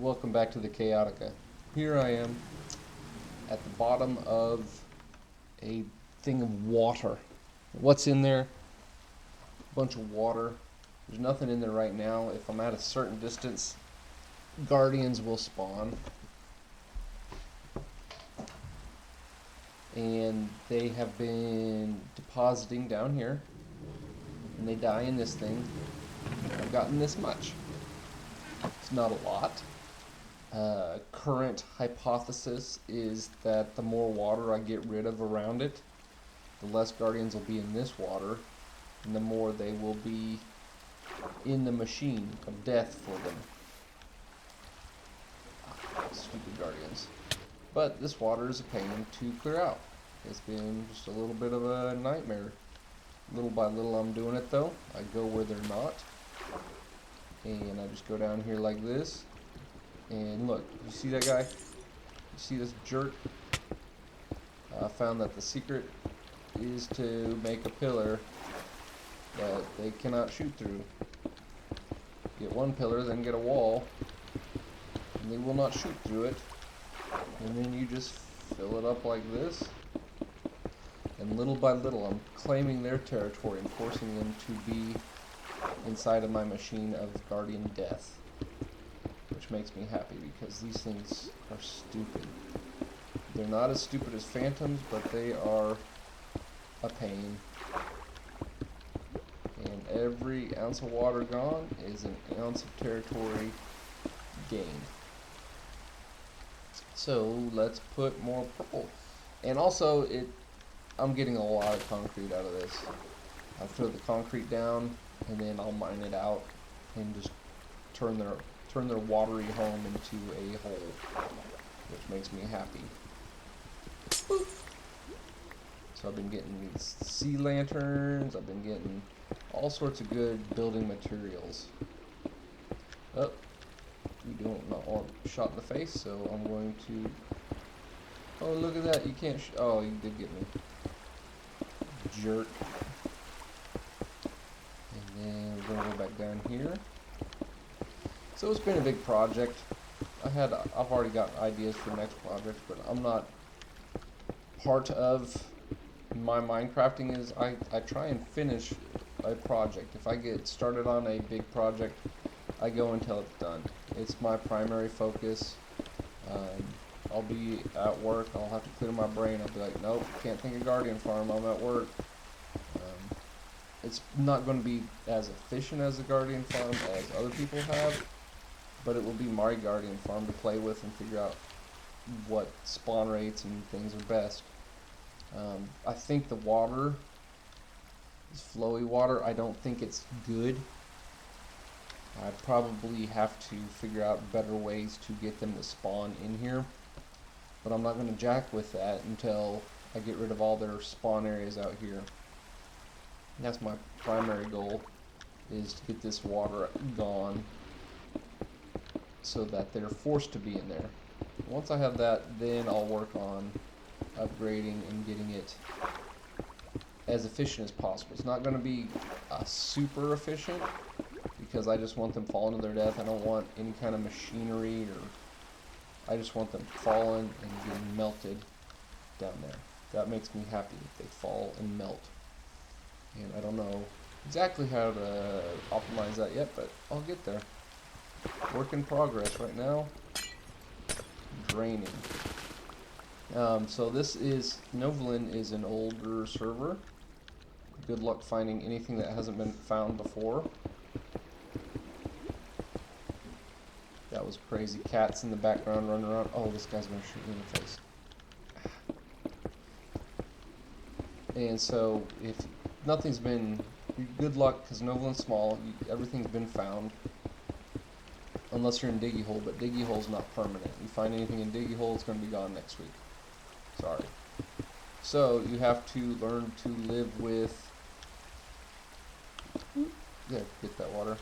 Welcome back to the Chaotica. Here I am at the bottom of a thing of water. What's in there? A bunch of water. There's nothing in there right now. If I'm at a certain distance, guardians will spawn. And they have been depositing down here. And they die in this thing. I've gotten this much. It's not a lot. Current hypothesis is that the more water I get rid of around it, the less guardians will be in this water, and the more they will be in the machine of death for them. Stupid guardians. But this water is a pain to clear out. It's been just a little bit of a nightmare. Little by little I'm doing it though. I go where they're not. And I just go down here like this. And look, you see that guy? You see this jerk? I found that the secret is to make a pillar that they cannot shoot through. Get one pillar, then get a wall, and they will not shoot through it. And then you just fill it up like this. And little by little, I'm claiming their territory and forcing them to be inside of my machine of guardian death. Which makes me happy because these things are stupid. They're not as stupid as phantoms, but they are a pain. And every ounce of water gone is an ounce of territory gained. So let's put more purple. And also, I'm getting a lot of concrete out of this. I'll throw the concrete down, and then I'll mine it out and just turn their watery home into a hole, which makes me happy. So I've been getting these sea lanterns, I've been getting all sorts of good building materials. Oh, we do not want shot in the face, so I'm going to... Oh, look at that, you can't oh, you did get me. Jerk. And then we're going to go back down here. So it's been a big project. I've already got ideas for next projects, but I'm not part of my Minecrafting is I try and finish a project. If I get started on a big project, I go until it's done. It's my primary focus. I'll be at work, I'll have to clear my brain. I'll be like, nope, can't think of Guardian Farm, I'm at work. It's not going to be as efficient as the Guardian Farm as other people have, but it will be my Guardian Farm to play with and figure out what spawn rates and things are best. I think the water is flowy water. I don't think it's good. I probably have to figure out better ways to get them to spawn in here, but I'm not going to jack with that until I get rid of all their spawn areas out here. That's my primary goal, is to get this water gone so that they're forced to be in there. Once I have that, then I'll work on upgrading and getting it as efficient as possible. It's not going to be super efficient because I just want them falling to their death. I don't want any kind of machinery, or I just want them falling and getting melted down there. That makes me happy if they fall and melt. And I don't know exactly how to optimize that yet, but I'll get there. Work in progress right now. Draining. So this is, Novolin is an older server. Good luck finding anything that hasn't been found before. That was crazy. Cats in the background running around. Oh, this guy's gonna shoot me in the face. And so, if nothing's been, good luck, because Novolin's small, everything's been found. Unless you're in Diggy Hole, but Diggy Hole's not permanent. You find anything in Diggy Hole, it's going to be gone next week. Sorry. So, you have to learn to live with... Yeah, get that water.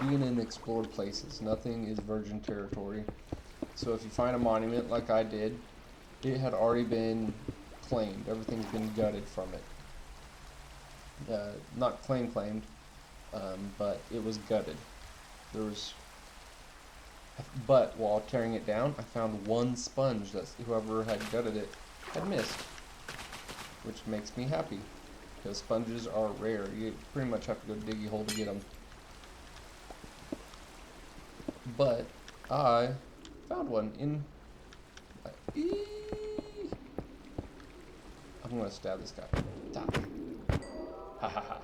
Being in explored places. Nothing is virgin territory. So if you find a monument like I did, it had already been claimed. Everything's been gutted from it. Not claimed, but it was gutted. There was But while tearing it down, I found one sponge that whoever had gutted it had missed, which makes me happy because sponges are rare. You pretty much have to go dig a hole to get them. But I found one in. I'm gonna stab this guy. Die. Ha ha ha.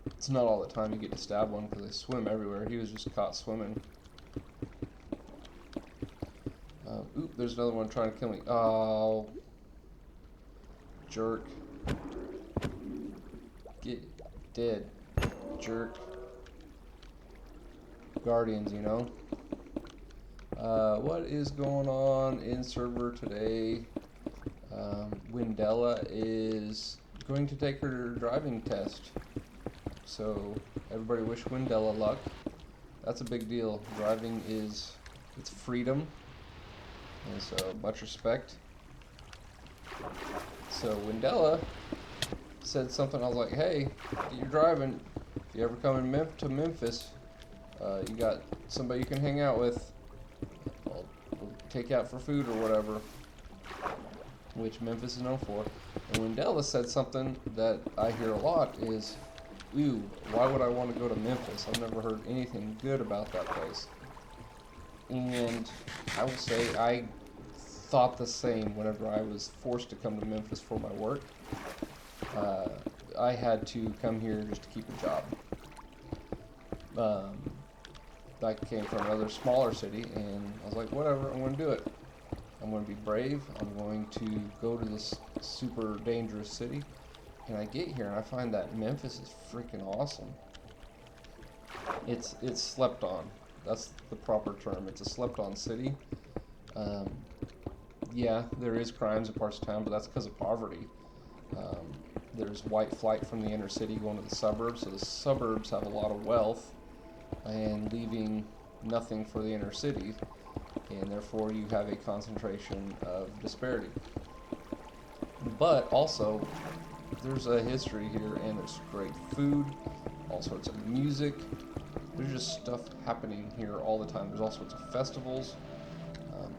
It's not all the time you get to stab one because they swim everywhere. He was just caught swimming. Oop, there's another one trying to kill me. Oh. Jerk. Get dead. Jerk. Guardians, you know. What is going on in server today? Windella is going to take her driving test. So everybody wish Windella luck. That's a big deal. Driving is, it's freedom. And so much respect. So Windella said something. I was like, hey, get your driving. If you ever come to Memphis, you got somebody you can hang out with. I'll take you out for food or whatever, which Memphis is known for. And Windella said something that I hear a lot is, ooh, why would I want to go to Memphis? I've never heard anything good about that place. And I will say I thought the same whenever I was forced to come to Memphis for my work. I had to come here just to keep a job. I came from another smaller city, and I was like, whatever, I'm going to do it. I'm going to be brave. I'm going to go to this super dangerous city. And I get here, and I find that Memphis is freaking awesome. It's slept on. That's the proper term. It's a slept-on city. Yeah, there is crimes in parts of town, but that's because of poverty. There's white flight from the inner city going to the suburbs, so the suburbs have a lot of wealth and leaving nothing for the inner city, and therefore you have a concentration of disparity. But also, there's a history here, and there's great food, all sorts of music. There's just stuff happening here all the time. There's all sorts of festivals,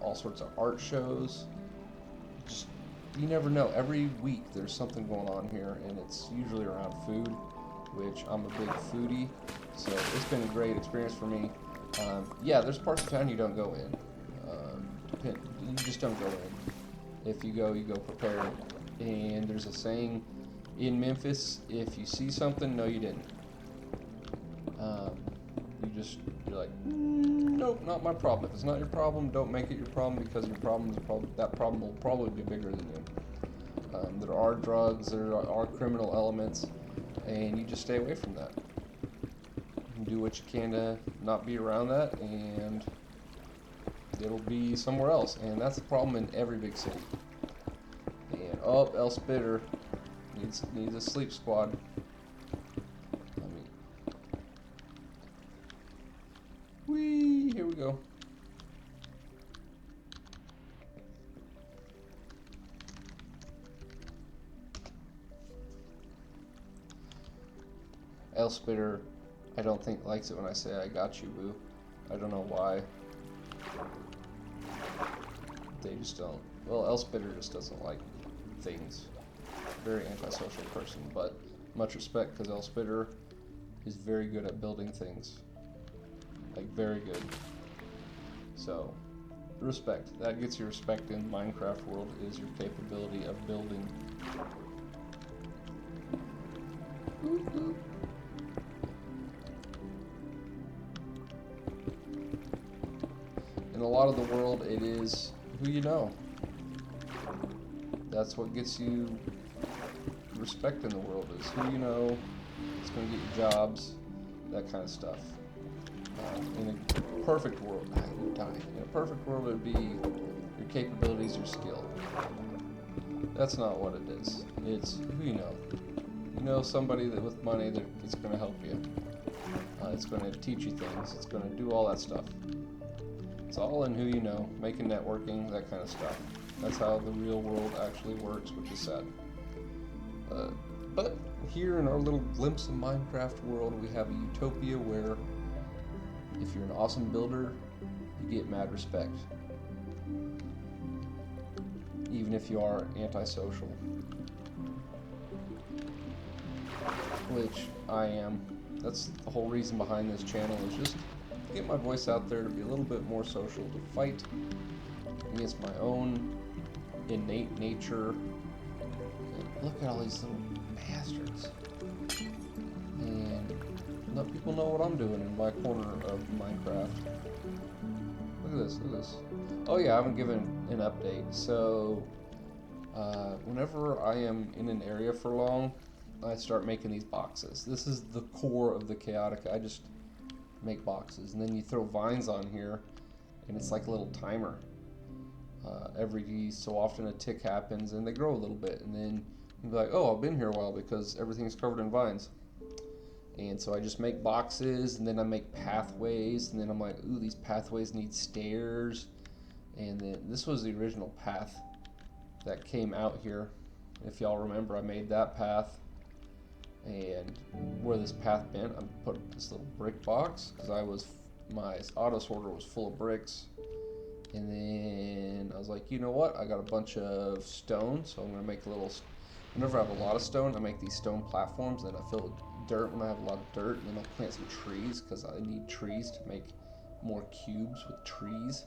all sorts of art shows. Just, you never know. Every week there's something going on here, and it's usually around food, which I'm a big foodie, so it's been a great experience for me. Yeah, there's parts of town you don't go in. You just don't go in. If you go prepared. And there's a saying in Memphis, if you see something, no you didn't. You're like, nope, not my problem. If it's not your problem, don't make it your problem, because your problem is that problem will probably be bigger than you. There are drugs, there are criminal elements, and you just stay away from that. You do what you can to not be around that, and it'll be somewhere else. And that's the problem in every big city. And El Spitter needs a sleep squad. Here we go. El Spitter, I don't think likes it when I say I got you, boo. I don't know why. They just don't. Well, El Spitter just doesn't like things. Very antisocial person, but much respect, because El Spitter is very good at building things. Like, very good. So, respect. That gets you respect in Minecraft world, is your capability of building. In a lot of the world, it is who you know. That's what gets you respect in the world, is who you know. It's going to get you jobs, that kind of stuff. In a perfect world, in a perfect world, it would be your capabilities, your skill. That's not what it is. It's who you know. You know somebody that with money that's going to help you. It's going to teach you things. It's going to do all that stuff. It's all in who you know, making networking, that kind of stuff. That's how the real world actually works, which is sad. But here in our little glimpse of Minecraft world, we have a utopia where If you're an awesome builder, you get mad respect. Even if you are antisocial. Which I am. That's the whole reason behind this channel, is just to get my voice out there, to be a little bit more social, to fight against my own innate nature. And look at all these little bastards. And let people know what I'm doing in my corner of Minecraft. Look at this, look at this. Oh yeah, I haven't given an update. So, whenever I am in an area for long, I start making these boxes. This is the core of the Chaotica. I just make boxes, and then you throw vines on here, and it's like a little timer. Every so often a tick happens, and they grow a little bit, and then you'll be like, oh, I've been here a while because everything's covered in vines. And so I just make boxes, and then I make pathways, and then I'm like, ooh, these pathways need stairs. And then this was the original path that came out here. If y'all remember, I made that path. And where this path bent, I put this little brick box because my auto sorter was full of bricks. And then I was like, you know what? I got a bunch of stone, so I'm gonna make whenever I have a lot of stone, I make these stone platforms, and I fill it with dirt when I have a lot of dirt, and then I'll plant some trees because I need trees to make more cubes with trees.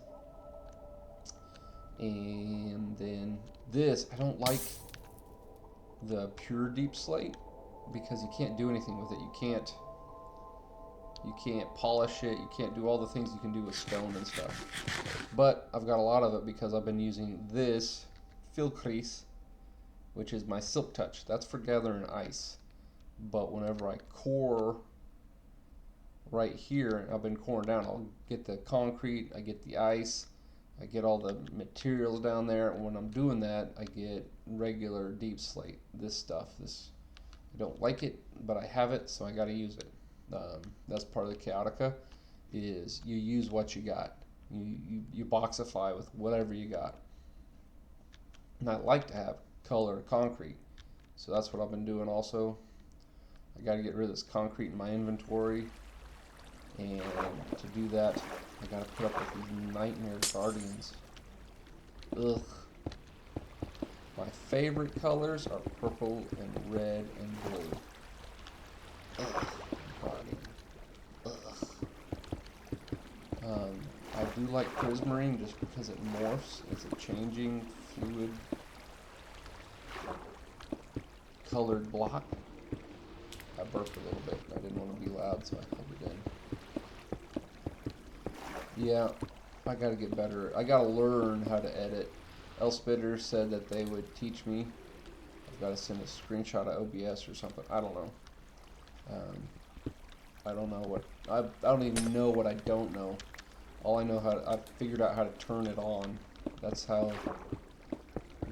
And then this, I don't like the pure deep slate, because you can't do anything with it. You can't polish it. You can't do all the things you can do with stone and stuff. But I've got a lot of it because I've been using this fill crease, which is my silk touch. That's for gathering ice. But whenever I core right here, I've been coring down, I'll get the concrete, I get the ice, I get all the materials down there, and when I'm doing that, I get regular deep slate. This stuff, I don't like it, but I have it, so I got to use it. That's part of the Chaotica, is you use what you got. You boxify with whatever you got. And I like to have color concrete, so that's what I've been doing also. I got to get rid of this concrete in my inventory, and to do that, I got to put up with these nightmare guardians. Ugh. My favorite colors are purple and red and blue. Ugh, guardian. Ugh. I do like prismarine just because it morphs. It's a changing, fluid, colored block. I burped a little bit. I didn't want to be loud, so I held it in. Yeah, I gotta get better. I gotta learn how to edit. Elspitter said that they would teach me. I've got to send a screenshot of OBS or something. I don't know. I don't know what. I don't even know what I don't know. All I know I've figured out how to turn it on. That's how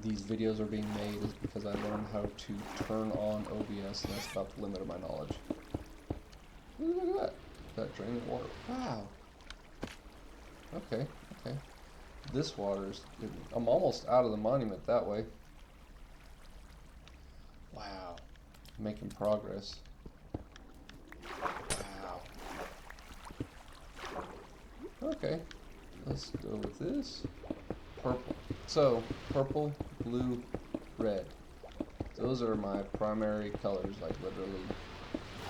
these videos are being made, is because I learned how to turn on OBS, and that's about the limit of my knowledge. Look at that. That draining water. Wow. Okay. This water is... I'm almost out of the monument that way. Wow. Making progress. Wow. Okay. Let's go with this. Purple. So, purple, blue, red. Those are my primary colors, like literally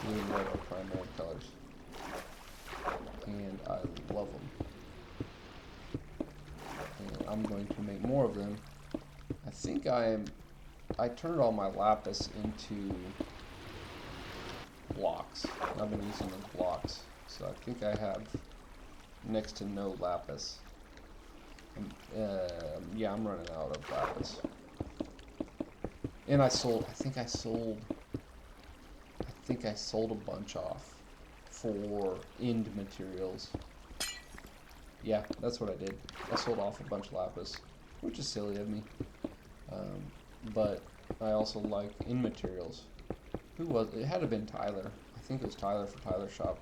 blue and red are primary colors. And I love them. And I'm going to make more of them. I think I turned all my lapis into blocks. I've been using those blocks. So I think I have next to no lapis. Yeah, I'm running out of lapis. And I think I sold a bunch off for end materials. Yeah, that's what I did. I sold off a bunch of lapis, which is silly of me. But I also like end materials. Who was it? It had to have been Tyler. I think it was Tyler for Tyler Shop.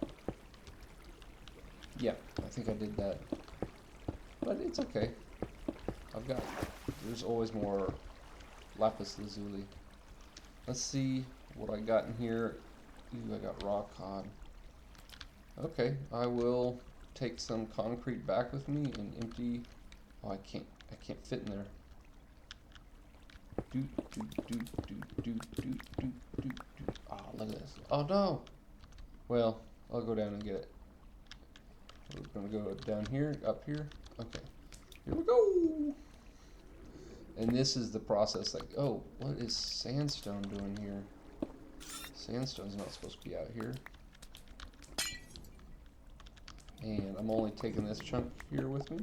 Yeah, I think I did that. But it's okay. There's always more lapis lazuli. Let's see what I got in here. Ooh, I got raw cod. Okay, I will take some concrete back with me and empty. Oh, I can't fit in there. Oh, look at this. Oh no. Well, I'll go down and get it. We're gonna go down here, up here. Okay, here we go. And this is the process. Like, oh, what is sandstone doing here? Sandstone's not supposed to be out here. And I'm only taking this chunk here with me.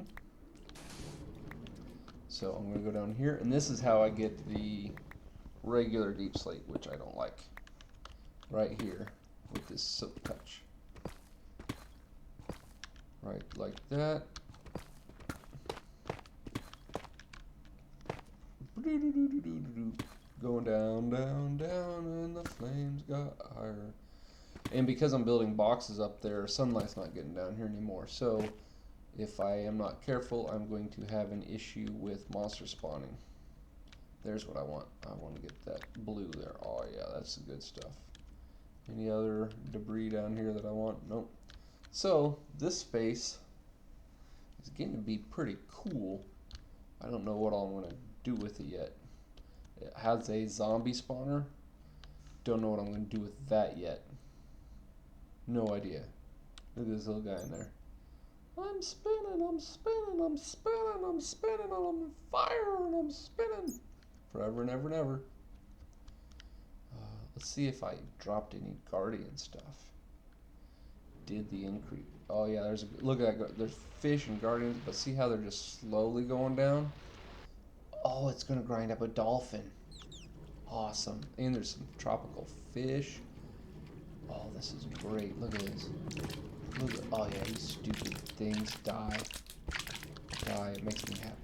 So I'm going to go down here. And this is how I get the regular deep slate, which I don't like. Right here with this silk touch. Right like that. Going down, down, down, and the flames got higher. And because I'm building boxes up there, sunlight's not getting down here anymore. So if I am not careful, I'm going to have an issue with monster spawning. There's what I want. I want to get that blue there. Oh yeah, that's the good stuff. Any other debris down here that I want? Nope. So this space is getting to be pretty cool. I don't know what all I'm going to do with it yet. It has a zombie spawner. Don't know what I'm going to do with that yet. No idea. Look at this little guy in there. I'm spinning, I'm spinning, I'm spinning, I'm spinning, I'm on fire, and I'm spinning. Forever and ever and ever. Let's see if I dropped any guardian stuff. Did the increase? Oh yeah, there's a look at that. There's fish and guardians, but see how they're just slowly going down? Oh, it's gonna grind up a dolphin. Awesome. And there's some tropical fish. Oh, this is great. Look at this. Look at, oh yeah, these stupid things die. Die. It makes me happy.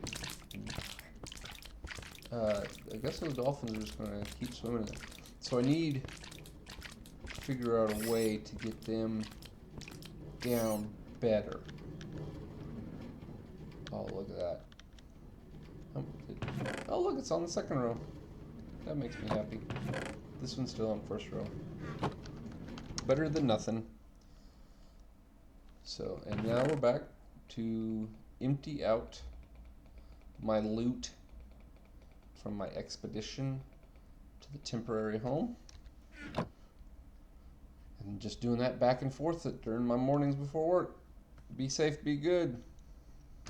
I guess those dolphins are just gonna keep swimming in it. So I need to figure out a way to get them down better. Oh, look at that. Oh, look, it's on the second row. That makes me happy. This one's still on first row. Better than nothing. So, and now we're back to empty out my loot from my expedition to the temporary home. And just doing that back and forth during my mornings before work. Be safe, be good.